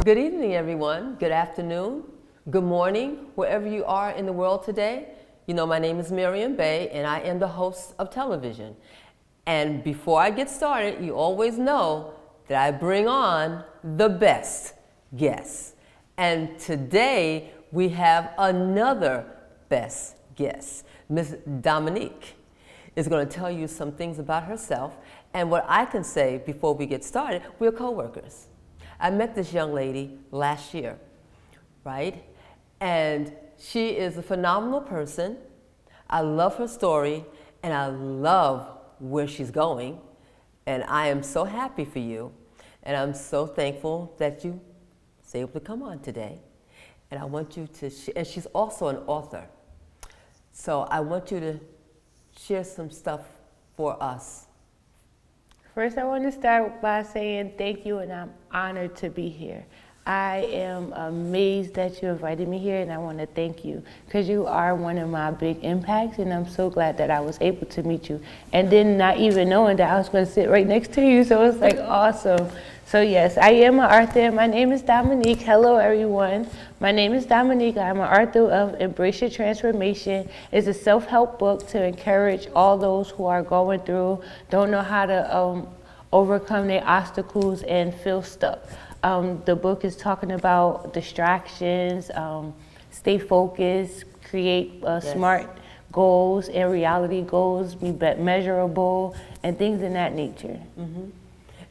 Good evening, everyone. Good afternoon. Good morning, wherever you are in the world today. You know, my name is Maryam Bey, and I am the host of television. And before I get started, you always know that I bring on the best guests. And today, we have another best guest. Miss Dominique is going to tell you some things about herself. And what I can say before we get started, we're co-workers. I met this young lady last year, right? And she is a phenomenal person. I love her story, and I love where she's going. And I am so happy for you. And I'm so thankful that you was able to come on today. And I want you to, and she's also an author. So I want you to share some stuff for us. First, I want to start by saying thank you, and I'm honored to be here. I am amazed that you invited me here, and I want to thank you because you are one of my big impacts, and I'm so glad that I was able to meet you. And then not even knowing that I was going to sit right next to you, so it's like awesome. So yes, I am an author. My name is Dominique. Hello, everyone. My name is Dominique. I'm an author of Embrace Your Transformation. It's a self-help book to encourage all those who are going through, don't know how to overcome their obstacles and feel stuck. The book is talking about distractions, stay focused, create smart goals and reality goals, be measurable, and things in that nature. Mm-hmm.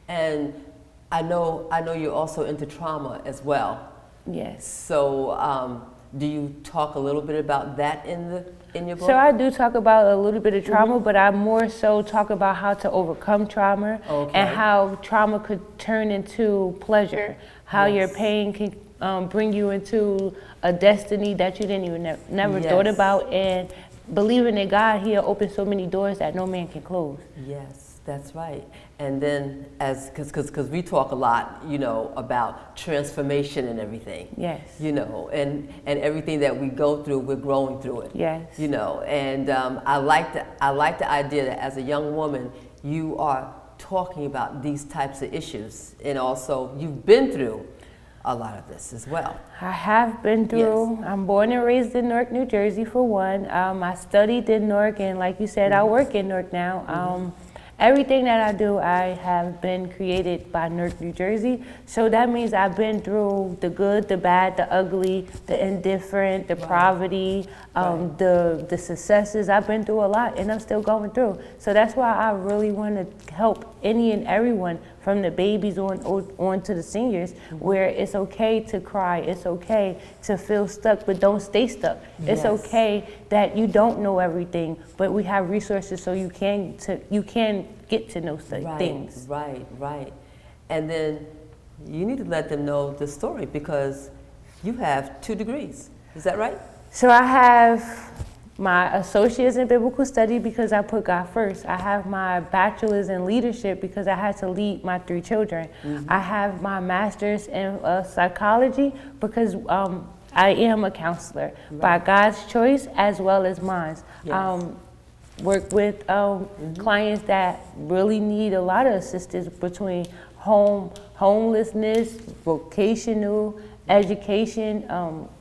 And I know you're also into trauma as well. Yes. So do you talk a little bit about that in your book? So I do talk about a little bit of trauma, but I more so talk about how to overcome trauma and how trauma could turn into pleasure, how your pain can bring you into a destiny that you didn't even never thought about, and believing in God, He'll open so many doors that no man can close. Yes, that's right. And then, because we talk a lot, you know, about transformation and everything. Yes. You know, and everything that we go through, we're growing through it. Yes. You know, and I like the idea that as a young woman, you are talking about these types of issues, and also you've been through a lot of this as well. I have been through. Yes. I'm born and raised in Newark, New Jersey, for one. I studied in Newark, and like you said, I work in Newark now. Everything that I do, I have been created by Newark, New Jersey. So that means I've been through the good, the bad, the ugly, the indifferent, the poverty, the successes. I've been through a lot, and I'm still going through. So that's why I really want to help any and everyone, from the babies on to the seniors, where it's okay to cry, it's okay to feel stuck, but don't stay stuck. It's okay that you don't know everything, but we have resources so you can get to know things. Right. And then you need to let them know the story, because you have 2 degrees. Is that right? So I have my associates in biblical study because I put God first. I have my bachelor's in leadership because I had to lead my 3 children. I have my master's in psychology because I am a counselor by God's choice as well as mine. Work with clients that really need a lot of assistance between homelessness, vocational, education,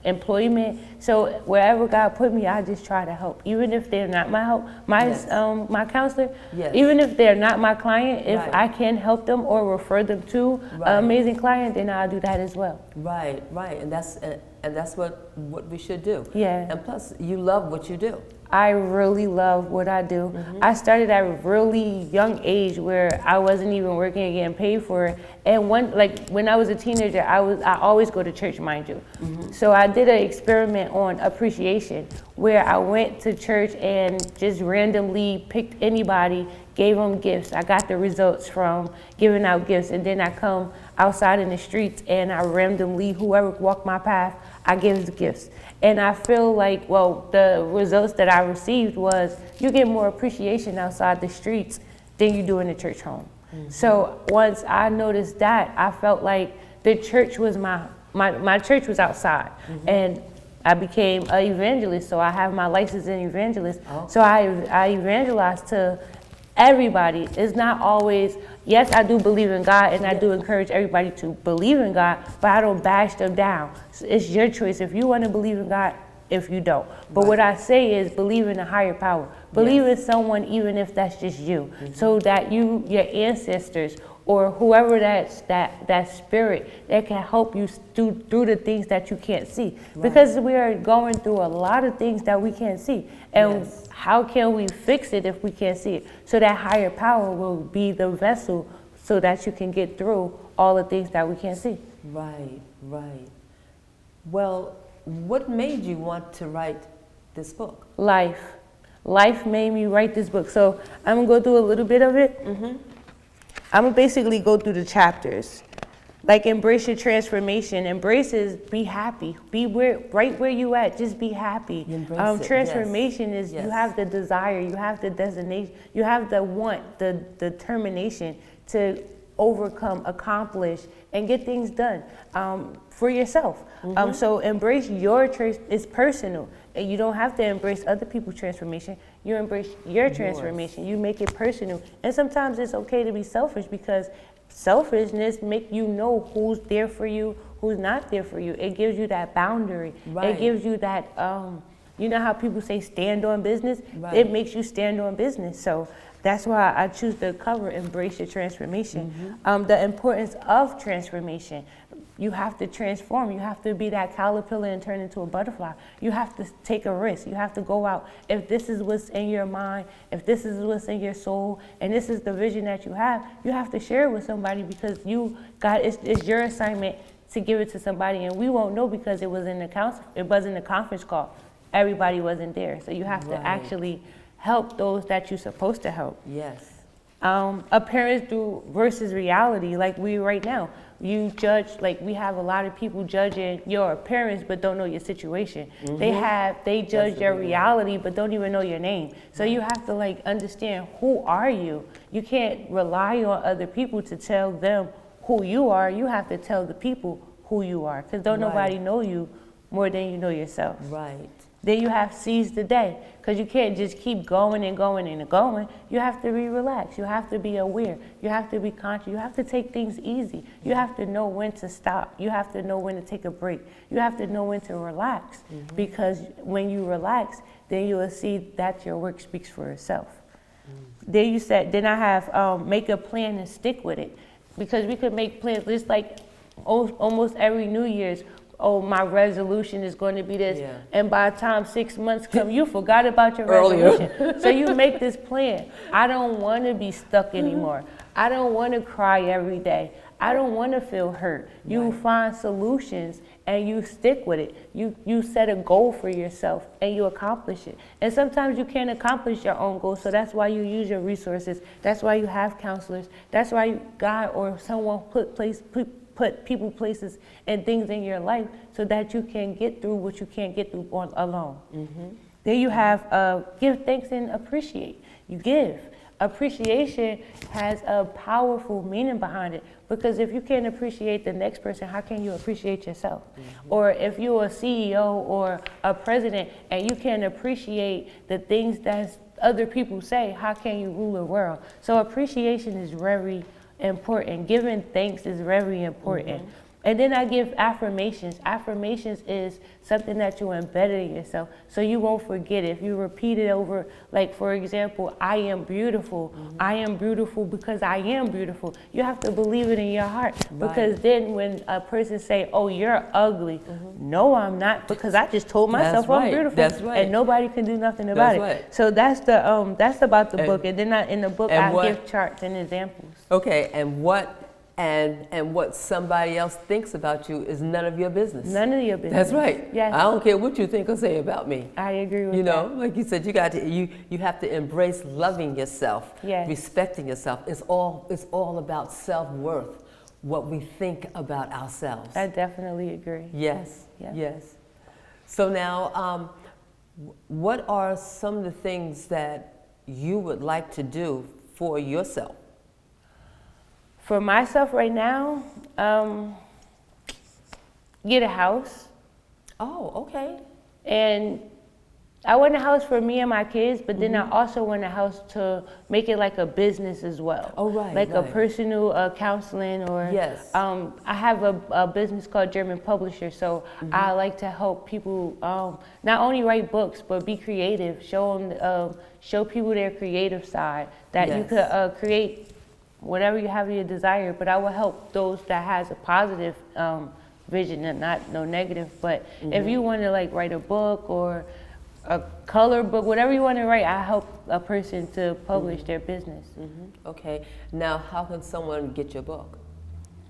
employment. So wherever God put me, I just try to help. Even if they're not my help, my counselor, even if they're not my client, if I can help them or refer them to an amazing client, then I'll do that as well. Right. And that's what we should do. Yeah. And plus, you love what you do. I really love what I do. I started at a really young age where I wasn't even working and getting paid for it. And when I was a teenager, I always go to church, mind you. So I did an experiment on appreciation where I went to church and just randomly picked anybody, gave them gifts. I got the results from giving out gifts, and then I come outside in the streets and I randomly, whoever walked my path, I give the gifts. And I feel like, the results that I received was you get more appreciation outside the streets than you do in the church home. So once I noticed that, I felt like the church was my church was outside. And I became an evangelist, so I have my license in evangelist. So I evangelize to everybody. It's not always yes, I do believe in God, and I do encourage everybody to believe in God, but I don't bash them down. So it's your choice if you want to believe in God, if you don't. But what I say is believe in a higher power. Believe in someone, even if that's just you, so that your ancestors, or whoever that spirit that can help you through the things that you can't see. Because we are going through a lot of things that we can't see. And how can we fix it if we can't see it? So that higher power will be the vessel so that you can get through all the things that we can't see. Right, right. Well, what made you want to write this book? Life. Life made me write this book. So I'm going to go through a little bit of it. I'm going to basically go through the chapters. Like embrace your transformation. Embrace is be happy. Be right where you at. Just be happy. Transformation is you have the desire, you have the destination, you have the want, the determination to overcome, accomplish, and get things done for yourself. So embrace your it's personal. And you don't have to embrace other people's transformation. You embrace your transformation. You make it personal. And sometimes it's okay to be selfish, because selfishness make you know who's there for you, who's not there for you. It gives you that boundary. It gives you that, you know how people say stand on business? It makes you stand on business. So that's why I choose the cover, Embrace Your Transformation. The importance of transformation. You have to transform. You have to be that caterpillar and turn into a butterfly. You have to take a risk. You have to go out. If this is what's in your mind, if this is what's in your soul, and this is the vision that you have to share it with somebody, because it's your assignment to give it to somebody, and we won't know because it wasn't a conference call. Everybody wasn't there. So you have to actually help those that you're supposed to help. Yes. Appearance versus reality, like we right now. You judge, like we have a lot of people judging your appearance but don't know your situation. They judge your reality but don't even know your name. So you have to like understand, who are you? You can't rely on other people to tell them who you are. You have to tell the people who you are, because don't nobody know you more than you know yourself. Right. Then you have seize the day, because you can't just keep going and going and going. You have to be relaxed. You have to be aware. You have to be conscious. You have to take things easy. You have to know when to stop. You have to know when to take a break. You have to know when to relax, because when you relax, then you will see that your work speaks for itself. Then I have make a plan and stick with it, because we could make plans just like almost every New Year's. Oh, my resolution is going to be this. And by the time 6 months come, you forgot about your resolution. So you make this plan. I don't want to be stuck anymore. I don't want to cry every day. I don't want to feel hurt. You find solutions and you stick with it. You set a goal for yourself and you accomplish it. And sometimes you can't accomplish your own goals, so that's why you use your resources. That's why you have counselors. That's why God or someone put people, places, and things in your life so that you can get through what you can't get through alone. Then you have give thanks and appreciate. You give. Appreciation has a powerful meaning behind it, because if you can't appreciate the next person, how can you appreciate yourself? Or if you're a CEO or a president and you can't appreciate the things that other people say, how can you rule the world? So appreciation is very important. Giving thanks is very important. And then I give affirmations. Affirmations is something that you embed in yourself so you won't forget it. If you repeat it over, like for example, I am beautiful. I am beautiful because I am beautiful. You have to believe it in your heart, because then when a person say, oh, you're ugly. No, I'm not, because I just told myself I'm beautiful. And nobody can do nothing about it. So that's about the book. And then in the book I give charts and examples. Okay, and what somebody else thinks about you is none of your business. None of your business. That's right. Yes. I don't care what you think or say about me. I agree with that. You know, like you said, you have to embrace loving yourself, respecting yourself. It's all about self-worth, what we think about ourselves. I definitely agree. Yes. Yes. So now, what are some of the things that you would like to do for yourself? For myself right now, get a house. Oh, okay. And I want a house for me and my kids, but then I also want a house to make it like a business as well. Oh, right, like a right. personal counseling or Yes. I have a business called German Publisher, so I like to help people not only write books but be creative, show people their creative side, that you Yes. could create whatever you have your desire. But I will help those that has a positive vision and not no negative. But if you want to like write a book or a color book, whatever you want to write, I help a person to publish their business. Okay. Now, how can someone get your book?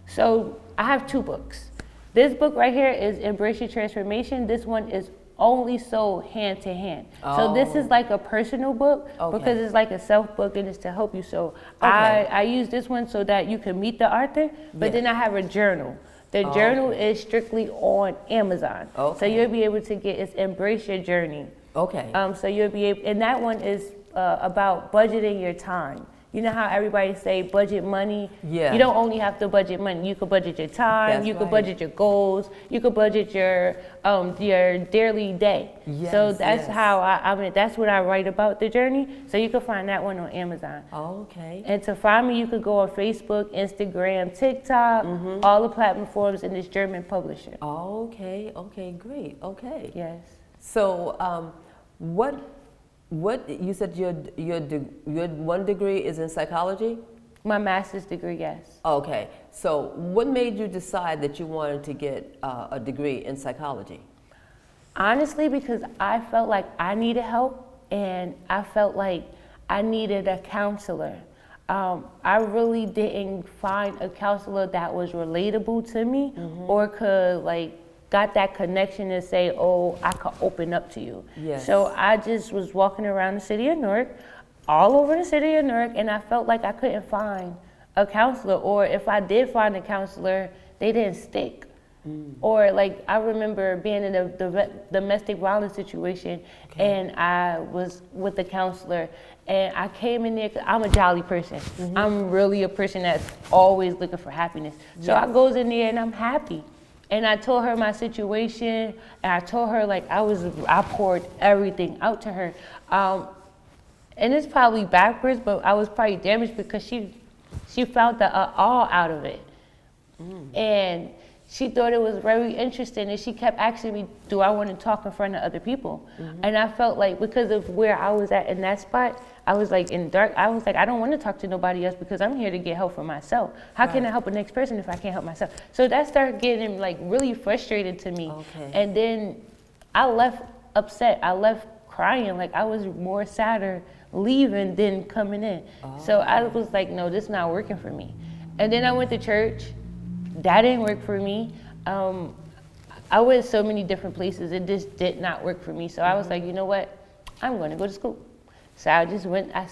So I have 2 books. This book right here is Embrace Your Transformation. This one is only sold hand to hand. So this is like a personal book because it's like a self book and it's to help you. So I use this one so that you can meet the author, but then I have a journal. The journal is strictly on Amazon. So you'll be able to get, it's Embrace Your Journey. Okay. So you'll be able, and that one is about budgeting your time. You know how everybody say budget money? Yeah. You don't only have to budget money. You could budget your time. That's you could right. budget your goals. You could budget your daily day. Yes, So that's yes. how I mean, that's what I write about the journey. So you can find that one on Amazon. Okay. And to find me, you could go on Facebook, Instagram, TikTok, all the platforms in this German publisher. Okay. Okay. Great. Okay. Yes. So, what you said your one degree is in psychology? My master's degree, yes. Okay. So, what made you decide that you wanted to get a degree in psychology? Honestly, because I felt like I needed help and I felt like I needed a counselor. I really didn't find a counselor that was relatable to me or could got that connection to say, oh, I could open up to you. Yes. So I just was walking around the city of Newark, all over the city of Newark, and I felt like I couldn't find a counselor, or if I did find a counselor, they didn't stick. Or like I remember being in a domestic violence situation and I was with the counselor and I came in there, 'cause I'm a jolly person. I'm really a person that's always looking for happiness. So I goes in there and I'm happy. And I told her my situation, and I told her like I poured everything out to her. And it's probably backwards, but I was probably damaged because she found the awe out of it. And she thought it was very interesting, and she kept asking me, do I want to talk in front of other people? And I felt like because of where I was at in that spot, I was like in dark, I was like, I don't want to talk to nobody else because I'm here to get help for myself. How can I help the next person if I can't help myself? So that started getting like really frustrated to me. And then I left upset, I left crying, like I was more sadder leaving than coming in. So I was like, no, this is not working for me. And then I went to church. That didn't work for me. I went so many different places. It just did not work for me. So I was like, you know what? I'm going to go to school. So I just went, I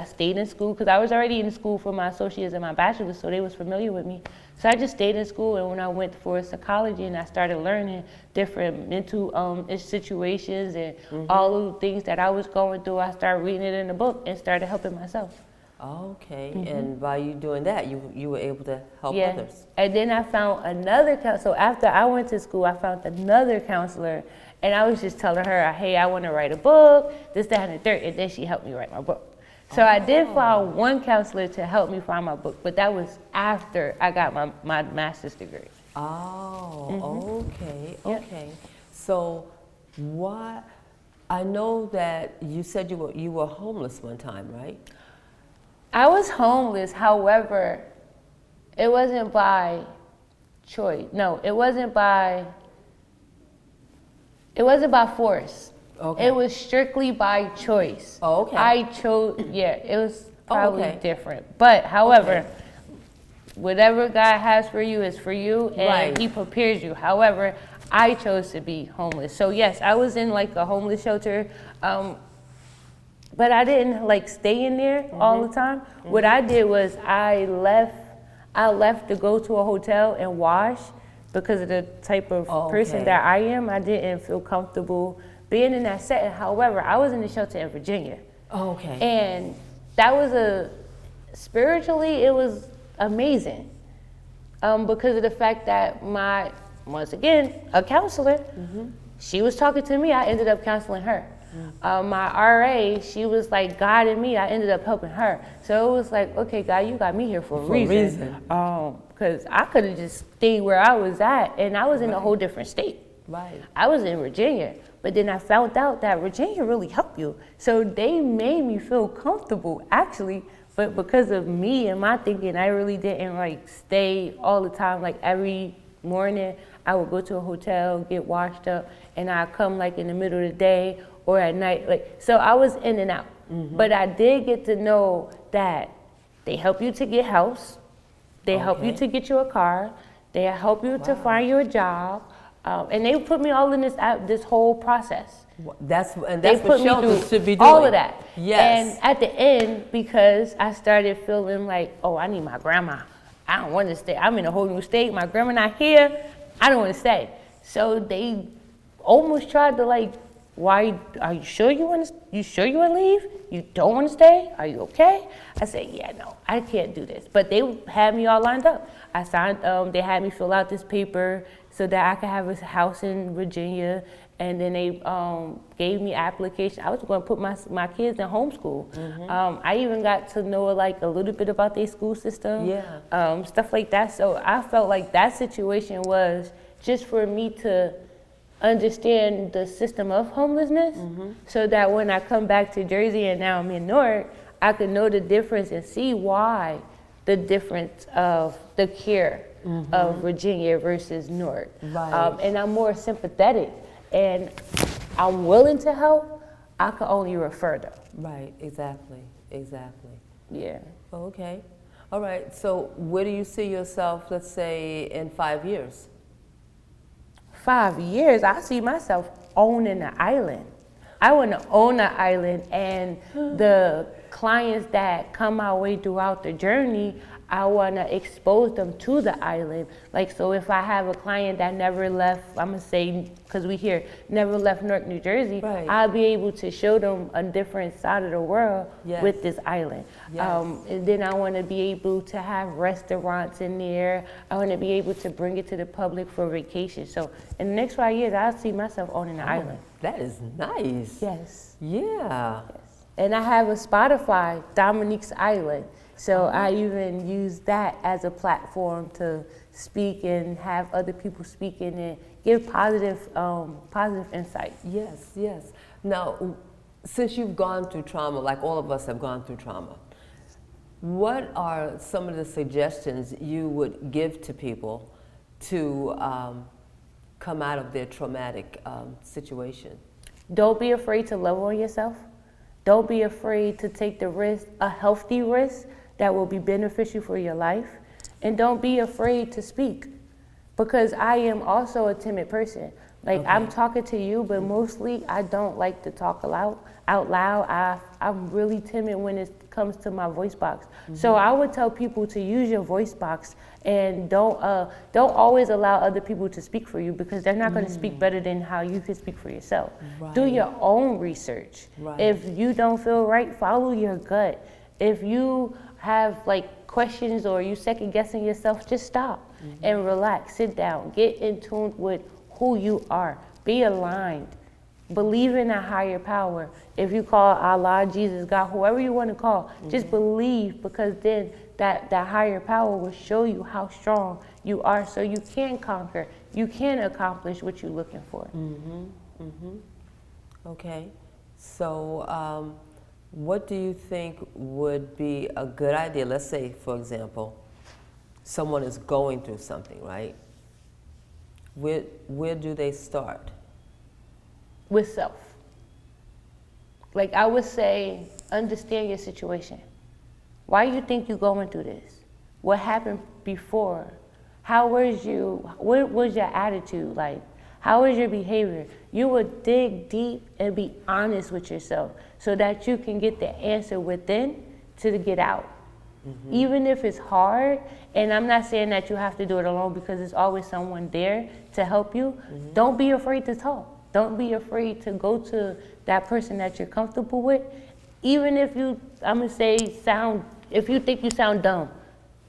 stayed in school because I was already in school for my associates and my bachelor's, so they was familiar with me. So I just stayed in school, and when I went for psychology and I started learning different mental situations and all of the things that I was going through, I started reading it in the book and started helping myself. Okay, and by you doing that, you were able to help others. And then I found another counselor. So after I went to school, I found another counselor, and I was just telling her, hey, I want to write a book, this, that, and the third, and then she helped me write my book. So I did find one counselor to help me find my book, but that was after I got my master's degree. Oh, okay. So why, I know that you said you were homeless one time, right? I was homeless, however, it wasn't by choice. No, it wasn't by force. Okay. It was strictly by choice. Oh, okay. I chose, it was probably different. But however, whatever God has for you is for you, and He prepares you. However, I chose to be homeless. So yes, I was in like a homeless shelter. But I didn't like stay in there all the time. What I did was I left to go to a hotel and wash because of the type of person that I am. I didn't feel comfortable being in that setting. However, I was in the shelter in Virginia. Okay. And that was spiritually, it was amazing. Because of the fact that once again, a counselor, she was talking to me, I ended up counseling her. My RA, she was like guiding me. I ended up helping her. So it was like, okay, God, you got me here for a reason. Because I could have just stayed where I was at, and I was in a whole different state. Right. I was in Virginia, but then I found out that Virginia really helped you. So they made me feel comfortable, actually. But because of me and my thinking, I really didn't like stay all the time. Like every morning, I would go to a hotel, get washed up, and I'd come like in the middle of the day or at night. Like, so I was in and out. But I did get to know that they help you to get house, they help you to get you a car, they help you to find you a job, and they put me all in this whole process. That's They what put me shelters through should be doing. all of that. Yes. And at the end, because I started feeling like, oh, I need my grandma. I don't want to stay. I'm in a whole new state. My grandma not here. I don't want to stay. So they almost tried to like, why? Are you sure you want to? You sure you want to leave? You don't want to stay? Are you okay? I said, yeah, no, I can't do this. But they had me all lined up. I signed. They had me fill out this paper so that I could have a house in Virginia. And then they gave me application. I was going to put my kids in homeschool. I even got to know like a little bit about their school system, stuff like that. So I felt like that situation was just for me to understand the system of homelessness, so that when I come back to Jersey and now I'm in Newark, I could know the difference and see why the difference of the care of Virginia versus Newark. Right. And I'm more sympathetic. And I'm willing to help, I can only refer them. Right, exactly. Yeah. Okay. All right, so where do you see yourself, let's say, in 5 years? 5 years, I see myself owning an island. I want to own an island, and the clients that come our way throughout the journey, I want to expose them to the island. Like, so if I have a client that never left, I'm going to say, because we here, never left Newark, New Jersey, right. I'll be able to show them a different side of the world with this island. And then I want to be able to have restaurants in there. I want to be able to bring it to the public for vacation. So in the next 5 years, I'll see myself owning an island. That is nice. Yes. Yeah. Yes. And I have a Spotify, Dominique's Island. So I even use that as a platform to speak and have other people speaking and give positive insight. Yes. Now, since you've gone through trauma, like all of us have gone through trauma, what are some of the suggestions you would give to people to come out of their traumatic situation? Don't be afraid to love on yourself. Don't be afraid to take the risk, a healthy risk that will be beneficial for your life. And don't be afraid to speak, because I am also a timid person. Like, I'm talking to you, but mostly I don't like to talk out loud. I'm really timid when it comes to my voice box. So I would tell people to use your voice box, and don't always allow other people to speak for you, because they're not going to speak better than how you can speak for yourself. Right. Do your own research. Right. If you don't feel right, follow your gut. If you have like questions or you second guessing yourself, just stop and relax, sit down, get in tune with who you are, be aligned, believe in a higher power. If you call Allah, Jesus, God, whoever you want to call, just believe, because then that higher power will show you how strong you are, so you can conquer, you can accomplish what you're looking for. Okay, so what do you think would be a good idea? Let's say, for example, someone is going through something, right? Where do they start? With self. Like, I would say, understand your situation. Why you think you're going through this? What happened before? What was your attitude like? How was your behavior? You would dig deep and be honest with yourself, so that you can get the answer within to get out. Even if it's hard, and I'm not saying that you have to do it alone, because there's always someone there to help you. Don't be afraid to talk. Don't be afraid to go to that person that you're comfortable with. Even if you, I'm gonna say, if you think you sound dumb,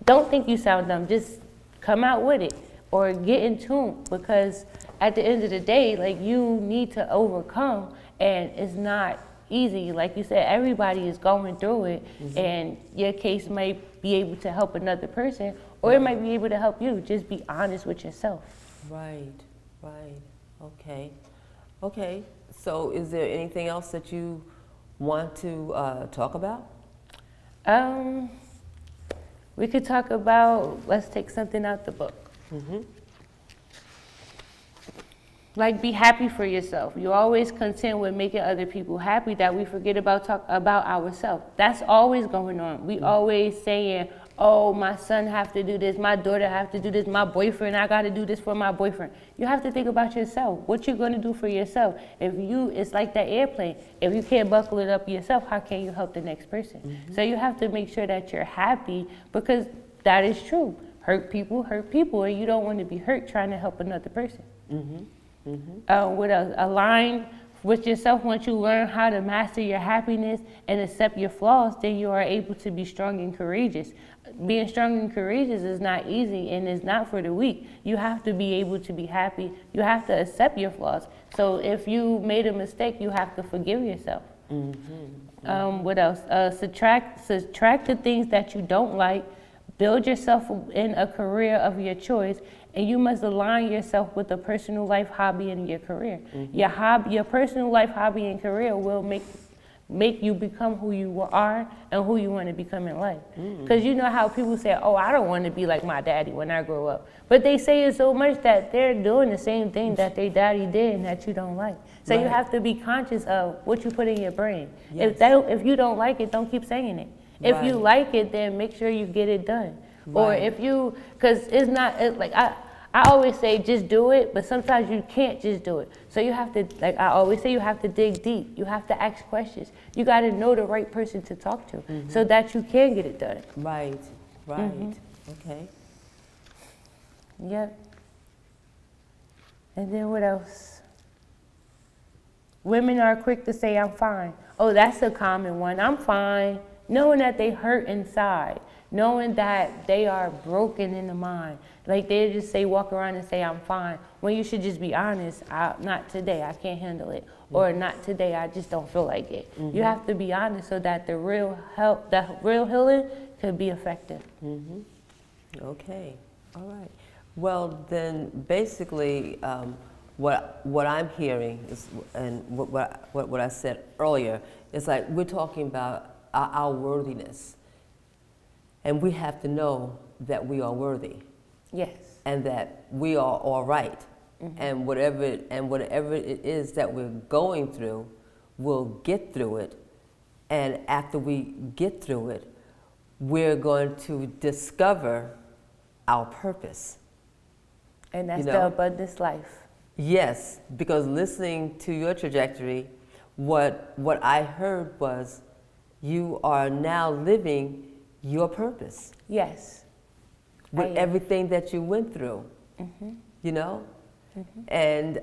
don't think you sound dumb. Just come out with it or get in tune, because at the end of the day, like, you need to overcome, And it's not easy. Like you said, everybody is going through it, and your case might be able to help another person, or it might be able to help you. Just be honest with yourself. Right. Okay. So is there anything else that you want to talk about? We could talk about, let's take something out the book. Like, be happy for yourself. You're always content with making other people happy, that we forget about ourselves. That's always going on. We always saying, oh, my son have to do this, my daughter have to do this, my boyfriend, I got to do this for my boyfriend. You have to think about yourself. What you're going to do for yourself. It's like that airplane. If you can't buckle it up yourself, how can you help the next person? So you have to make sure that you're happy, because that is true. Hurt people, and you don't want to be hurt trying to help another person. What else? Align with yourself. Once you learn how to master your happiness and accept your flaws, then you are able to be strong and courageous. Being strong and courageous is not easy, and it's not for the weak. You have to be able to be happy. You have to accept your flaws. So if you made a mistake, you have to forgive yourself. What else? Subtract the things that you don't like. Build yourself in a career of your choice, and you must align yourself with a personal life, hobby, and your career. Your personal life, hobby, and career will make you become who you are and who you want to become in life. Because you know how people say, oh, I don't want to be like my daddy when I grow up. But they say it so much that they're doing the same thing that their daddy did and that you don't like. So you have to be conscious of what you put in your brain. If you don't like it, don't keep saying it. If you like it, then make sure you get it done. Or if you, because I always say just do it, but sometimes you can't just do it. So you have to, like I always say, you have to dig deep. You have to ask questions. You got to know the right person to talk to so that you can get it done. Right. Okay. Yep. And then what else? Women are quick to say, I'm fine. Oh, that's a common one. I'm fine. Knowing that they hurt inside. Knowing that they are broken in the mind. Like they just say, walk around and say, I'm fine. When you should just be honest, not today, I can't handle it. Or not today, I just don't feel like it. You have to be honest so that the real healing could be effective. Okay, all right. Well, then basically what I'm hearing is, and what I said earlier, is like we're talking about our worthiness. And we have to know that we are worthy. Yes. And that we are all right. And whatever it is that we're going through, we'll get through it. And after we get through it, we're going to discover our purpose. And that's the abundance life. Yes, because listening to your trajectory, what I heard was you are now living your purpose. Yes. With everything that you went through, you know? And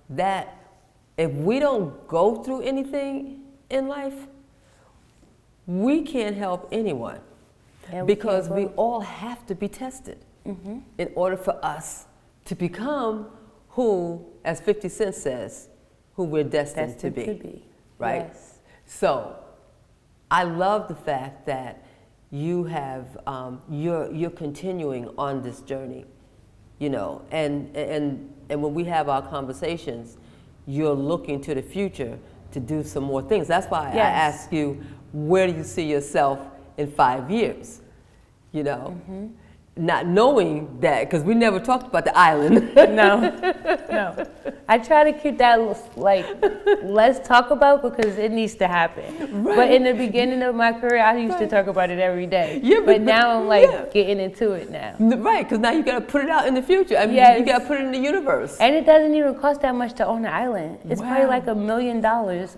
that if we don't go through anything in life, we can't help anyone. Because we all have to be tested in order for us to become who, as 50 Cent says, who we're destined to be. Right? Yes. So I love the fact that you have you're continuing on this journey, you know, and when we have our conversations, you're looking to the future to do some more things. That's why I ask you, where do you see yourself in 5 years? You know, not knowing that, because we never talked about the island. No. I try to keep that like let's talk about, because it needs to happen. Right. But in the beginning of my career, I used to talk about it every day. Yeah, but now I'm like getting into it now. Right, because now you got to put it out in the future. I mean, you got to put it in the universe. And it doesn't even cost that much to own an island. It's probably like $1 million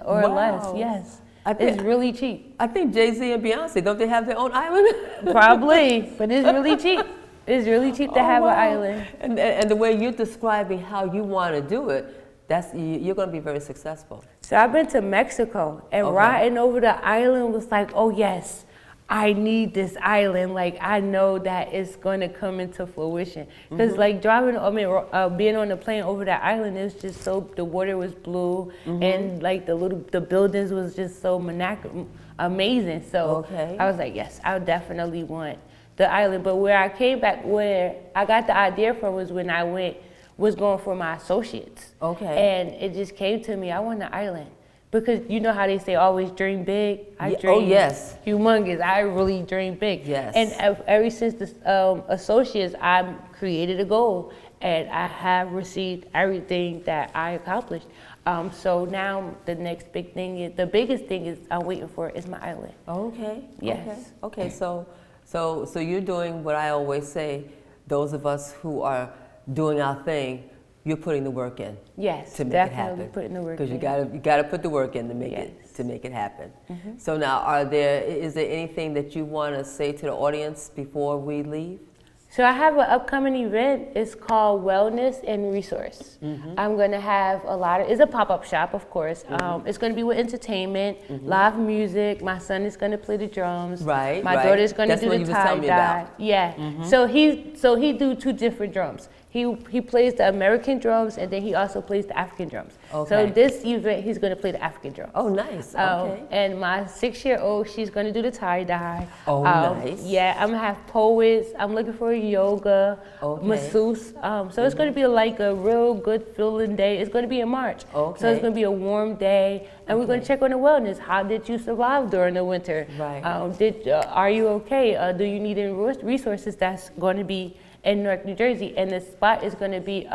or less. Yes. It's really cheap. I think Jay-Z and Beyonce, don't they have their own island? Probably, but it's really cheap. It's really cheap to have an island. And the way you're describing how you want to do it, you're going to be very successful. So I've been to Mexico, and riding over the island was like, oh yes, I need this island. Like, I know that it's going to come into fruition. Because like being on the plane over that island, it was just so, the water was blue, and like the buildings was just so amazing. So I was like, yes, I definitely want the island. But where I came back, where I got the idea from was when I was going for my associates. And it just came to me, I want the island. Because you know how they say always dream big? I dream humongous. I really dream big. And ever since the associates, I created a goal, and I have received everything that I accomplished. So now the next big thing is, the biggest thing is I'm waiting for is my island. Okay. So you're doing what I always say, those of us who are doing our thing, you're putting the work in. To make it happen. Putting the work in. Because you gotta put the work in to make it happen. So now, is there anything that you want to say to the audience before we leave? So I have an upcoming event. It's called Wellness and Resource. I'm going to have it's a pop-up shop, of course. It's going to be with entertainment, live music. My son is going to play the drums. My daughter is going to do the tie-dye. So he do 2 different drums. He plays the American drums, and then he also plays the African drums. So this event, he's going to play the African drums. Oh, nice. And my 6-year-old, she's going to do the tie-dye. Nice. Yeah, I'm going to have poets. I'm looking for yoga, masseuse. So it's going to be like a real good feeling day. It's going to be in March. So it's going to be a warm day. And we're going to check on the wellness. How did you survive during the winter? Are you okay? Do you need any resources? That's going to be in Newark, New Jersey, and the spot is going to be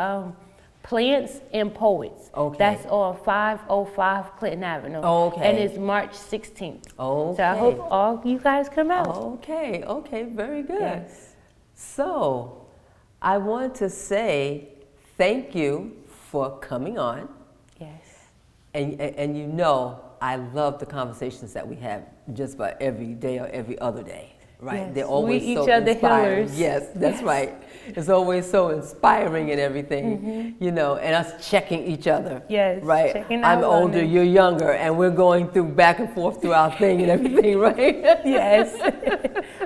Plants and Poets. That's on 505 Clinton Avenue. And it's March 16th. So I hope all you guys come out. Okay, very good. So I want to say thank you for coming on. And you know I love the conversations that we have just about every day or every other day. They're always we so each other inspiring. healers. That's right. It's always so inspiring and everything, you know, and us checking each other. Checking out I'm older, you're younger, and we're going through back and forth through our thing and everything, right?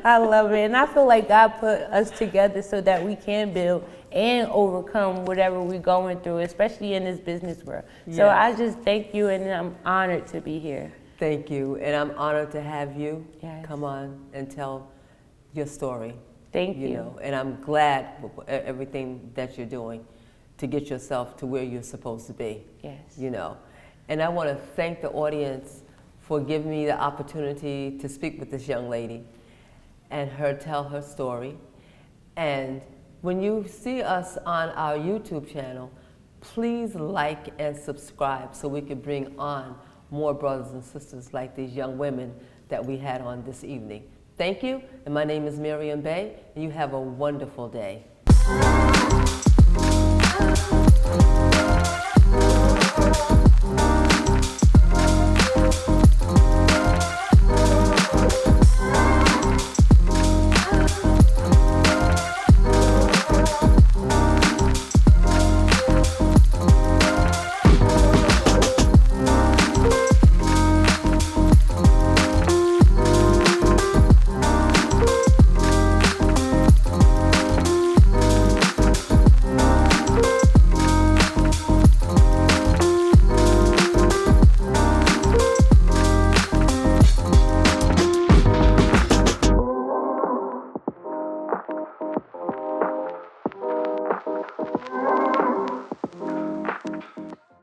I love it. And I feel like God put us together so that we can build and overcome whatever we're going through, especially in this business world. So I just thank you, and I'm honored to be here. Thank you, and I'm honored to have you come on and tell your story. Thank you. Know, and I'm glad with everything that you're doing to get yourself to where you're supposed to be. You know, and I want to thank the audience for giving me the opportunity to speak with this young lady and tell her story. And when you see us on our YouTube channel, please like and subscribe so we can bring on more brothers and sisters like these young women that we had on this evening. Thank you, and my name is Maryam Bey, and you have a wonderful day.